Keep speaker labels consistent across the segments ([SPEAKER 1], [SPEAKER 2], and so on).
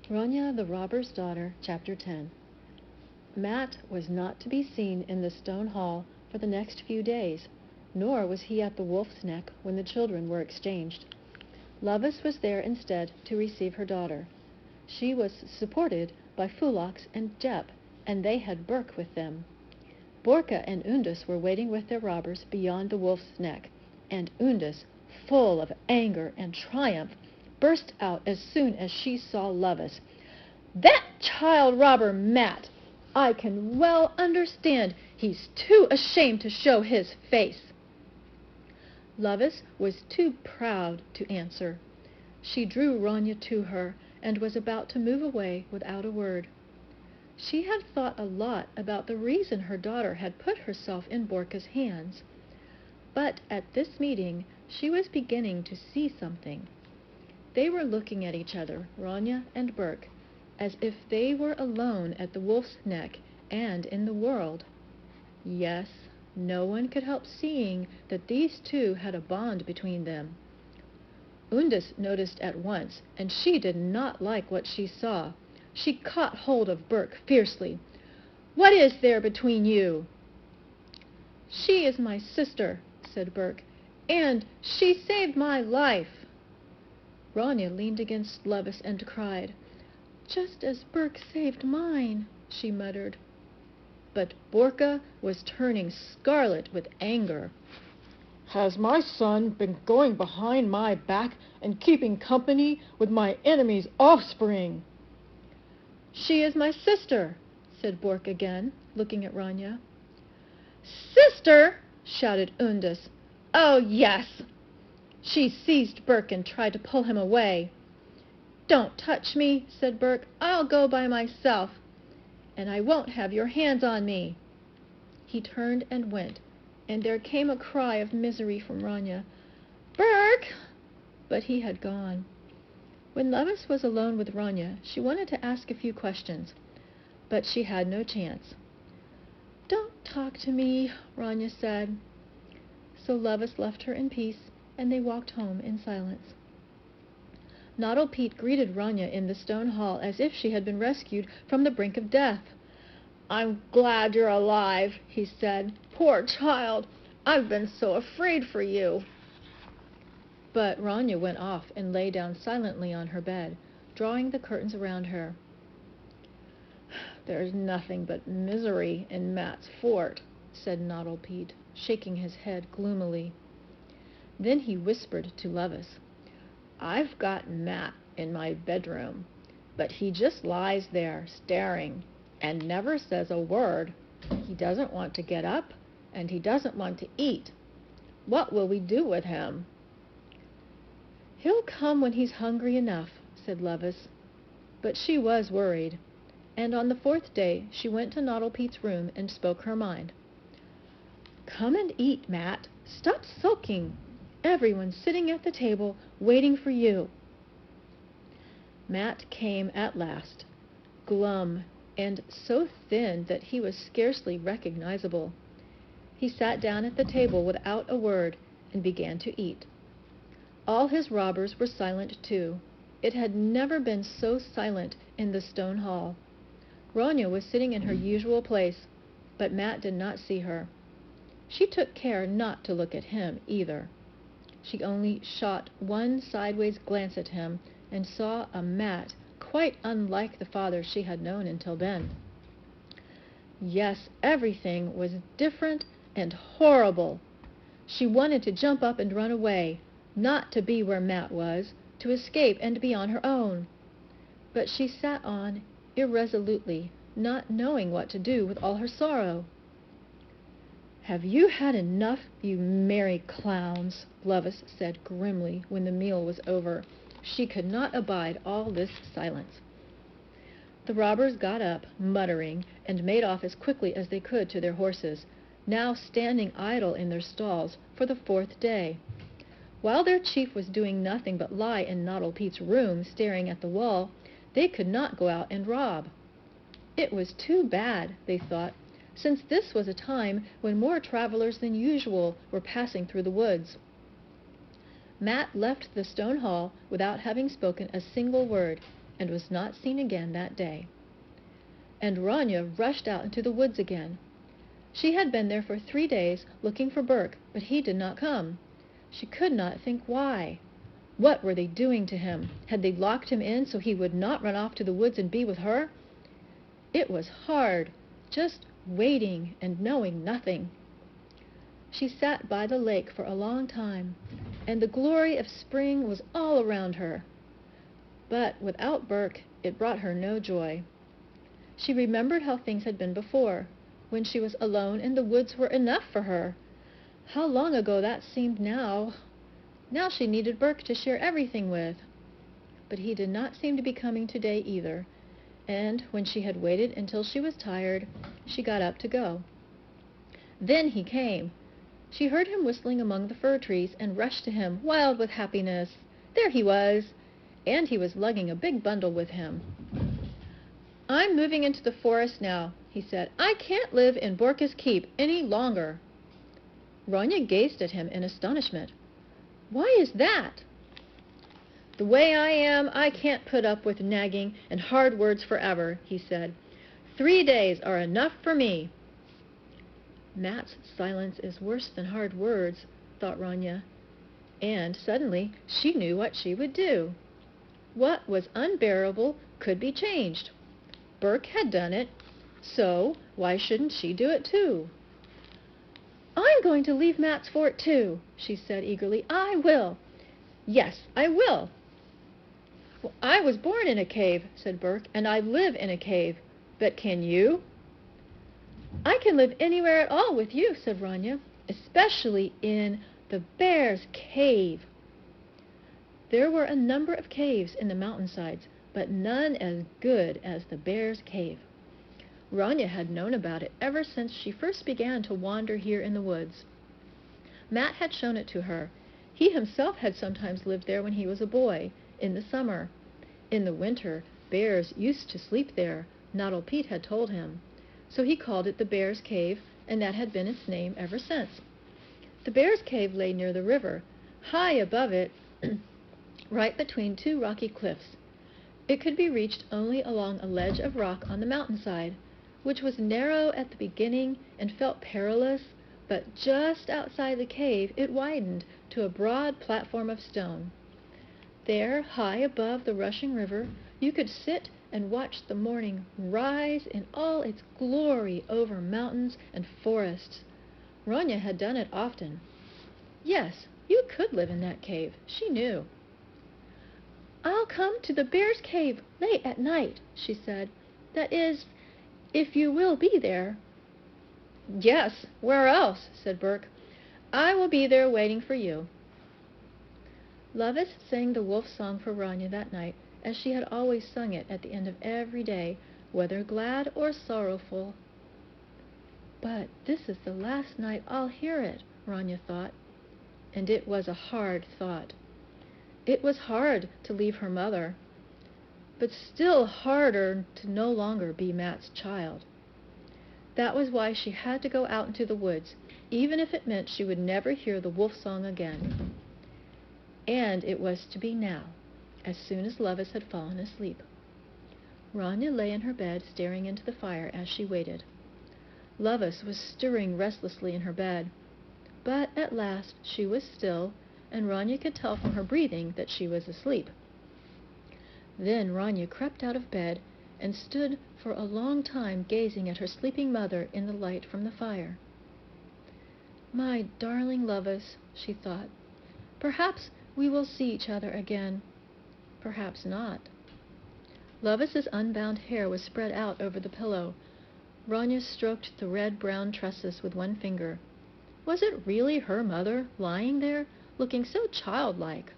[SPEAKER 1] Ronia, the Robber's Daughter, Chapter 10. Mat was not to be seen in the stone hall for the next few days, nor was he at the Wolf's Neck when the children were exchanged. Lovis was there instead to receive her daughter. She was supported by Fulox and Jep, and they had Burke with them. Borka and Undus were waiting with their robbers beyond the Wolf's Neck, and Undus, full of anger and triumph, burst out as soon as she saw Lovis. "That child robber Mat! I can well understand he's too ashamed to show his face." Lovis was too proud to answer. She drew Ronia to her and was about to move away without a word. She had thought a lot about the reason her daughter had put herself in Borka's hands, but at this meeting she was beginning to see something. They were looking at each other, Ronia and Burke, as if they were alone at the Wolf's Neck and in the world. Yes, no one could help seeing that these two had a bond between them. Undus noticed at once, and she did not like what she saw. She caught hold of Burke fiercely. "What is there between you?" "She is my sister," said Burke, "and she saved my life." Ronia leaned against Lovis and cried. "Just as Burke saved mine," she muttered. But Borka was turning scarlet with anger. "Has my son been going behind my back and keeping company with my enemy's offspring?" "She is my sister," said Bork again, looking at Ronia. "Sister!" shouted Undus. "Oh, yes!" She seized Burke and tried to pull him away. "Don't touch me," said Burke. "I'll go by myself, and I won't have your hands on me." He turned and went, and there came a cry of misery from Ronia. "Burke!" But he had gone. When Lovis was alone with Ronia, she wanted to ask a few questions, but she had no chance. "Don't talk to me," Ronia said. So Lovis left her in peace, and they walked home in silence. Noddle Pete greeted Ronia in the stone hall as if she had been rescued from the brink of death. "I'm glad you're alive," he said. "Poor child, I've been so afraid for you." But Ronia went off and lay down silently on her bed, drawing the curtains around her. "There's nothing but misery in Mat's fort," said Noddle Pete, shaking his head gloomily. Then he whispered to Lovis, "I've got Mat in my bedroom, but he just lies there staring and never says a word. He doesn't want to get up, and he doesn't want to eat. What will we do with him?" "He'll come when he's hungry enough," said Lovis. But she was worried, and on the fourth day she went to Noddle Pete's room and spoke her mind. "Come and eat, Mat. Stop sulking. Everyone's sitting at the table waiting for you." Mat came at last, glum and so thin that he was scarcely recognizable. He sat down at the table without a word and began to eat. All his robbers were silent too. It had never been so silent in the stone hall. Ronia was sitting in her usual place, but Mat did not see her. She took care not to look at him either. She only shot one sideways glance at him and saw a Mat quite unlike the father she had known until then. Yes, everything was different and horrible. She wanted to jump up and run away, not to be where Mat was, to escape and be on her own. But she sat on irresolutely, not knowing what to do with all her sorrow. "Have you had enough, you merry clowns?" Lovis said grimly when the meal was over. She could not abide all this silence. The robbers got up, muttering, and made off as quickly as they could to their horses, now standing idle in their stalls for the fourth day. While their chief was doing nothing but lie in Noddle Pete's room staring at the wall, they could not go out and rob. It was too bad, they thought, since this was a time when more travelers than usual were passing through the woods. Mat left the stone hall without having spoken a single word, and was not seen again that day. And Ronia rushed out into the woods again. She had been there for 3 days looking for Berk, but he did not come. She could not think why. What were they doing to him? Had they locked him in so he would not run off to the woods and be with her? It was hard, just waiting and knowing nothing. She sat by the lake for a long time, and the glory of spring was all around her. But without Berk, it brought her no joy. She remembered how things had been before, when she was alone and the woods were enough for her. How long ago that seemed now. Now she needed Berk to share everything with. But he did not seem to be coming today either, and when she had waited until she was tired, she got up to go. Then he came. She heard him whistling among the fir trees and rushed to him, wild with happiness. There he was, and he was lugging a big bundle with him. "I'm moving into the forest now," he said. "I can't live in Borka's Keep any longer." Ronia gazed at him in astonishment. "Why is that?" "The way I am, I can't put up with nagging and hard words forever," he said. 3 days are enough for me." Matt's silence is worse than hard words, thought Ronia, and suddenly she knew what she would do. What was unbearable could be changed. Berk had done it, so why shouldn't she do it too? "I'm going to leave Matt's fort too," she said eagerly. "I will. Yes, I will." "Well, I was born in a cave," said Berk, "and I live in a cave. But can you?" "I can live anywhere at all with you," said Ronia, "especially in the bear's cave." There were a number of caves in the mountainsides, but none as good as the bear's cave. Ronia had known about it ever since she first began to wander here in the woods. Matt had shown it to her. He himself had sometimes lived there when he was a boy, in the summer. In the winter, bears used to sleep there, Noddle Pete had told him. So he called it the Bear's Cave, and that had been its name ever since. The Bear's Cave lay near the river, high above it, right between 2 rocky cliffs. It could be reached only along a ledge of rock on the mountainside, which was narrow at the beginning and felt perilous, but just outside the cave it widened to a broad platform of stone. There, high above the rushing river, you could sit and watch the morning rise in all its glory over mountains and forests. Ronia had done it often. Yes, you could live in that cave, she knew. "I'll come to the Bear's Cave late at night," she said. "That is, if you will be there." "Yes, where else?" said Berk. "I will be there waiting for you." Lovis sang the wolf song for Ronia that night, as she had always sung it at the end of every day, whether glad or sorrowful. "But this is the last night I'll hear it," Ronia thought, and it was a hard thought. It was hard to leave her mother, but still harder to no longer be Matt's child. That was why she had to go out into the woods, even if it meant she would never hear the wolf song again. And it was to be now, as soon as Lovis had fallen asleep. Ronia lay in her bed staring into the fire as she waited. Lovis was stirring restlessly in her bed, but at last she was still, and Ronia could tell from her breathing that she was asleep. Then Ronia crept out of bed and stood for a long time gazing at her sleeping mother in the light from the fire. "My darling Lovis," she thought, "perhaps we will see each other again. Perhaps not." Lovis's unbound hair was spread out over the pillow. Ronia stroked the red-brown tresses with one finger. Was it really her mother lying there, looking so childlike?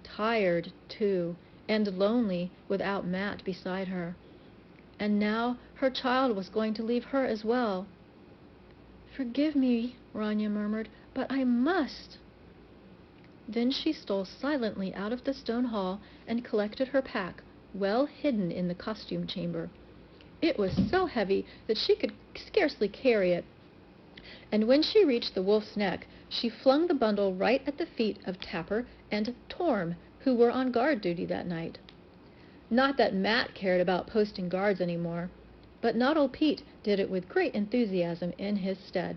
[SPEAKER 1] Tired, too, and lonely without Matt beside her. And now her child was going to leave her as well. "Forgive me," Ronia murmured, "but I must." Then she stole silently out of the stone hall and collected her pack, well hidden in the costume chamber. It was so heavy that she could scarcely carry it, and when she reached the wolf's neck, she flung the bundle right at the feet of Tapper and Torm, who were on guard duty that night. Not that Matt cared about posting guards anymore, but Noddle Pete did it with great enthusiasm in his stead.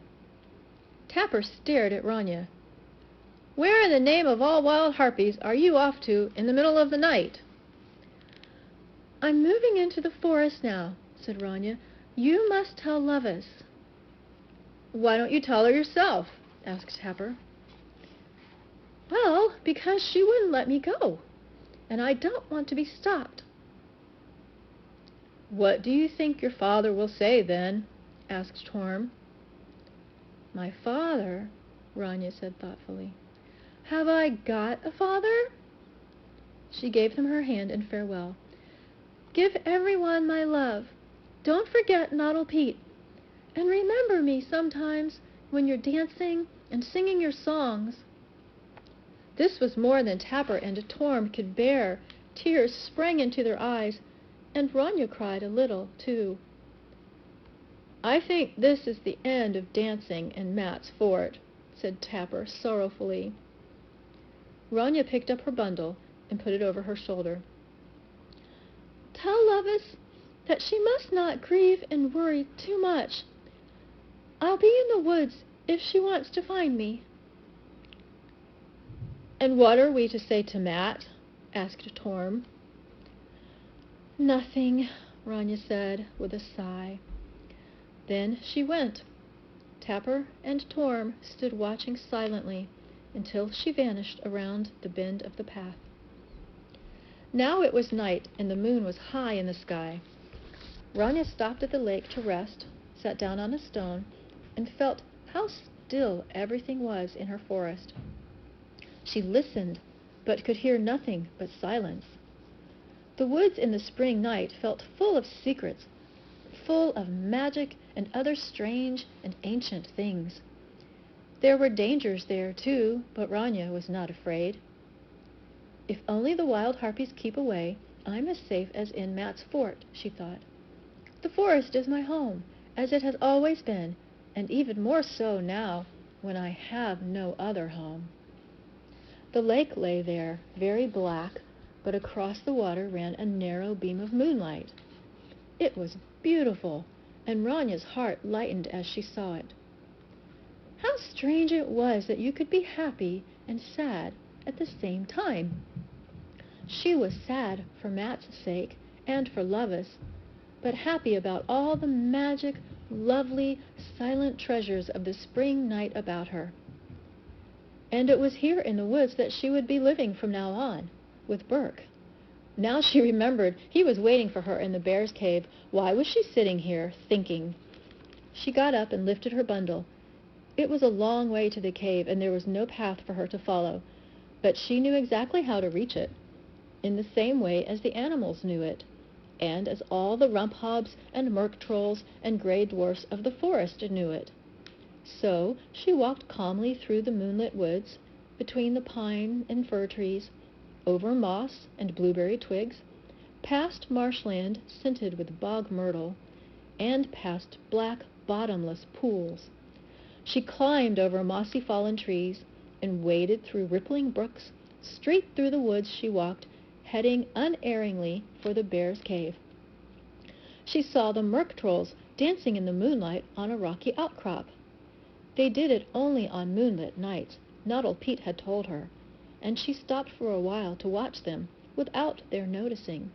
[SPEAKER 1] Tapper stared at Ronia. "Where in the name of all wild harpies are you off to in the middle of the night?" "I'm moving into the forest now," said Ronia. "You must tell Lovis." "Why don't you tell her yourself?" asked Tapper. "Well, because she wouldn't let me go, and I don't want to be stopped." "What do you think your father will say, then?" asked Torm. "My father?" Ronia said thoughtfully. "Have I got a father?" She gave them her hand in farewell. "Give everyone my love. Don't forget Noddle Pete. And remember me sometimes when you're dancing and singing your songs." This was more than Tapper and Torm could bear. Tears sprang into their eyes, and Ronia cried a little, too. "I think this is the end of dancing in Matt's fort," said Tapper sorrowfully. Ronia picked up her bundle and put it over her shoulder. "Tell Lovis that she must not grieve and worry too much. I'll be in the woods if she wants to find me." "And what are we to say to Matt?" asked Torm. "Nothing," Ronia said with a sigh. Then she went. Tapper and Torm stood watching silently until she vanished around the bend of the path. Now it was night, and the moon was high in the sky. Ronia stopped at the lake to rest, sat down on a stone, and felt how still everything was in her forest. She listened, but could hear nothing but silence. The woods in the spring night felt full of secrets, full of magic and other strange and ancient things. There were dangers there, too, but Ronia was not afraid. "If only the wild harpies keep away, I'm as safe as in Matt's fort," she thought. "The forest is my home, as it has always been, and even more so now, when I have no other home." The lake lay there, very black, but across the water ran a narrow beam of moonlight. It was beautiful, and Ronia's heart lightened as she saw it. How strange it was that you could be happy and sad at the same time. She was sad for Matt's sake and for Lovis, but happy about all the magic, lovely, silent treasures of the spring night about her. And it was here in the woods that she would be living from now on, with Burke. Now she remembered he was waiting for her in the bear's cave. Why was she sitting here, thinking? She got up and lifted her bundle. It was a long way to the cave, and there was no path for her to follow, but she knew exactly how to reach it, in the same way as the animals knew it, and as all the rumphobs and merk trolls and gray dwarfs of the forest knew it. So she walked calmly through the moonlit woods, between the pine and fir trees, over moss and blueberry twigs, past marshland scented with bog myrtle, and past black, bottomless pools. She climbed over mossy fallen trees and waded through rippling brooks. Straight through the woods she walked, heading unerringly for the bear's cave. She saw the merk trolls dancing in the moonlight on a rocky outcrop. They did it only on moonlit nights, Noddle Pete had told her, and she stopped for a while to watch them without their noticing.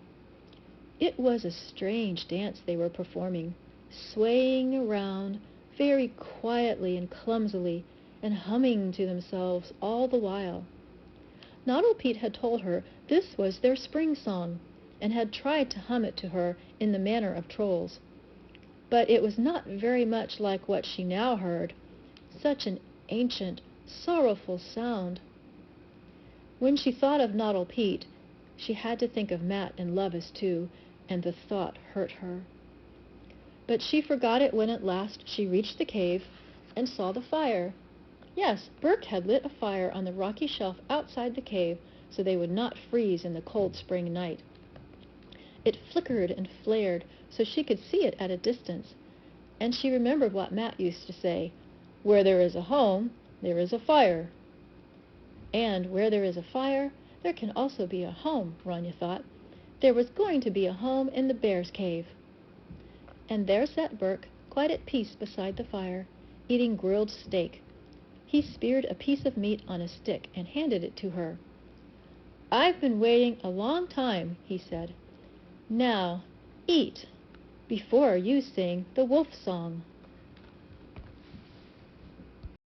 [SPEAKER 1] It was a strange dance they were performing, swaying around very quietly and clumsily, and humming to themselves all the while. Noddle Pete had told her this was their spring song, and had tried to hum it to her in the manner of trolls. But it was not very much like what she now heard, such an ancient, sorrowful sound. When she thought of Noddle Pete, she had to think of Matt and Lovis too, and the thought hurt her. But she forgot it when at last she reached the cave and saw the fire. Yes, Burke had lit a fire on the rocky shelf outside the cave so they would not freeze in the cold spring night. It flickered and flared so she could see it at a distance, and she remembered what Matt used to say, "Where there is a home, there is a fire." And where there is a fire, there can also be a home, Ronia thought, There was going to be a home in the bear's cave. And there sat Berk, quite at peace beside the fire, eating grilled steak. He speared a piece of meat on a stick and handed it to her. "I've been waiting a long time," he said. "Now, eat, before you sing the wolf song."